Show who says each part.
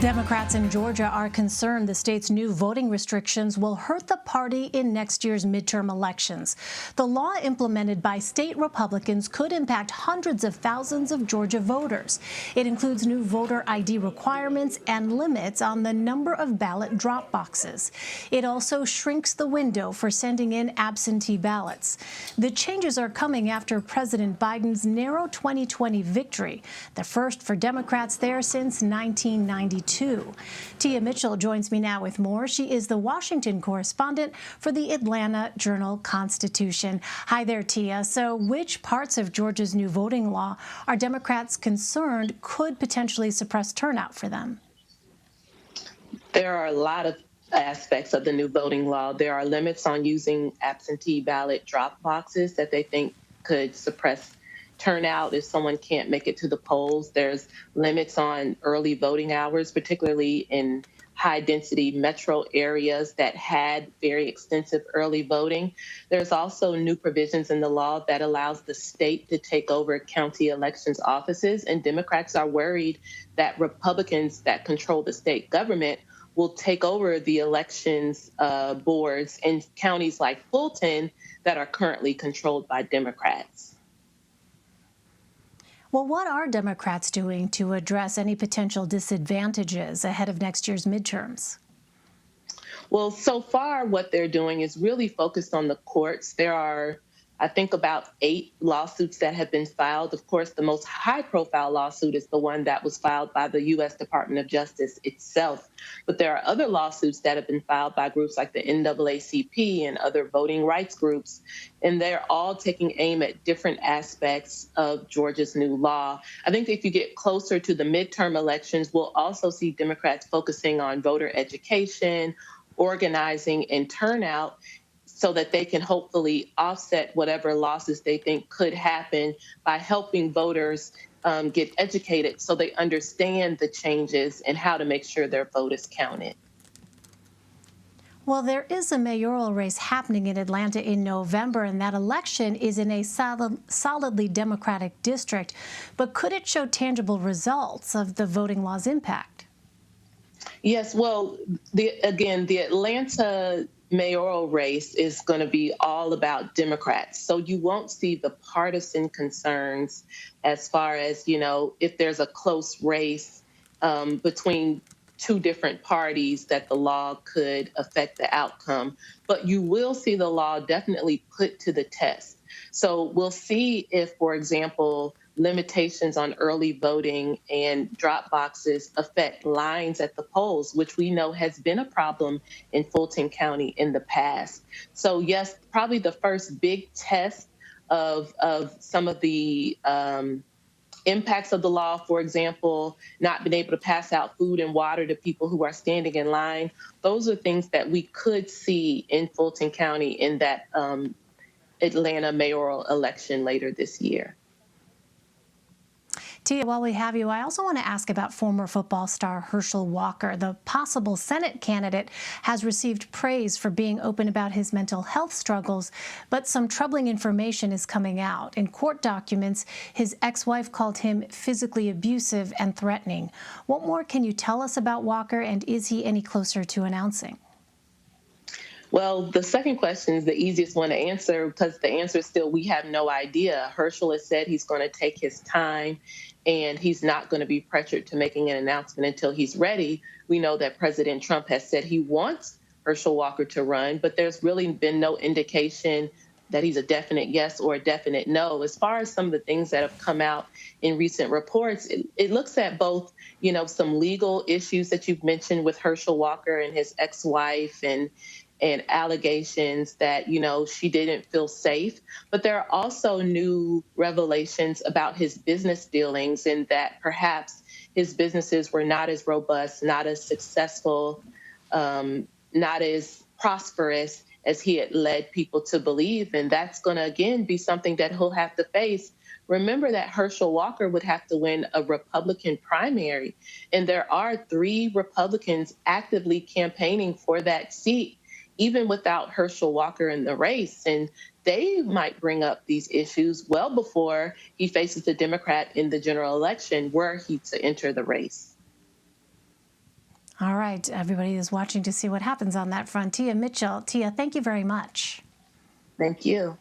Speaker 1: Democrats in Georgia are concerned the state's new voting restrictions will hurt the party in next year's midterm elections. The law implemented by state Republicans could impact hundreds of thousands of Georgia voters. It includes new voter ID requirements and limits on the number of ballot drop boxes. It also shrinks the window for sending in absentee ballots. The changes are coming after President Biden's narrow 2020 victory, the first for Democrats there since 1992. Tia Mitchell joins me now with more. She is the Washington correspondent for the Atlanta Journal-Constitution. Hi there, Tia. So which parts of Georgia's new voting law are Democrats concerned could potentially suppress turnout for them?
Speaker 2: There are a lot of aspects of the new voting law. There are limits on using absentee ballot drop boxes that they think could suppress turnout if someone can't make it to the polls. There's limits on early voting hours, particularly in high-density metro areas that had very extensive early voting. There's also new provisions in the law that allows the state to take over county elections offices, and Democrats are worried that Republicans that control the state government will take over the elections boards in counties like Fulton that are currently controlled by Democrats.
Speaker 1: Well, what are Democrats doing to address any potential disadvantages ahead of next year's midterms?
Speaker 2: Well, so far what they're doing is really focused on the courts. There are, I think, about 8 lawsuits that have been filed. Of course, the most high-profile lawsuit is the one that was filed by the U.S. Department of Justice itself. But there are other lawsuits that have been filed by groups like the NAACP and other voting rights groups, and they're all taking aim at different aspects of Georgia's new law. I think if you get closer to the midterm elections, we'll also see Democrats focusing on voter education, organizing, and turnout, so that they can hopefully offset whatever losses they think could happen by helping voters get educated so they understand the changes and how to make sure their vote is counted.
Speaker 1: Well, there is a mayoral race happening in Atlanta in November, and that election is in a solidly Democratic district. But could it show tangible results of the voting law's impact?
Speaker 2: Yes, well, the Atlanta mayoral race is going to be all about Democrats. So you won't see the partisan concerns as far as, if there's a close race between 2 different parties that the law could affect the outcome. But you will see the law definitely put to the test. So we'll see if, for example, limitations on early voting and drop boxes affect lines at the polls, which we know has been a problem in Fulton County in the past. So yes, probably the first big test of some of the impacts of the law, for example, not being able to pass out food and water to people who are standing in line. Those are things that we could see in Fulton County in that Atlanta mayoral election later this year.
Speaker 1: Tia, while we have you, I also want to ask about former football star Herschel Walker. The possible Senate candidate has received praise for being open about his mental health struggles, but some troubling information is coming out. In court documents, his ex-wife called him physically abusive and threatening. What more can you tell us about Walker, and is he any closer to announcing?
Speaker 2: Well, the second question is the easiest one to answer because the answer is still we have no idea. Herschel has said he's going to take his time and he's not going to be pressured to making an announcement until he's ready. We know that President Trump has said he wants Herschel Walker to run, but there's really been no indication that he's a definite yes or a definite no. As far as some of the things that have come out in recent reports, it looks at both, some legal issues that you've mentioned with Herschel Walker and his ex-wife and allegations that, she didn't feel safe. But there are also new revelations about his business dealings and that perhaps his businesses were not as robust, not as successful, not as prosperous as he had led people to believe. And that's going to, again, be something that he'll have to face. Remember that Herschel Walker would have to win a Republican primary, and there are 3 Republicans actively campaigning for that seat, even without Herschel Walker in the race. And they might bring up these issues well before he faces the Democrat in the general election were he to enter the race.
Speaker 1: All right, everybody is watching to see what happens on that front. Tia Mitchell. Tia, thank you very much.
Speaker 2: Thank you.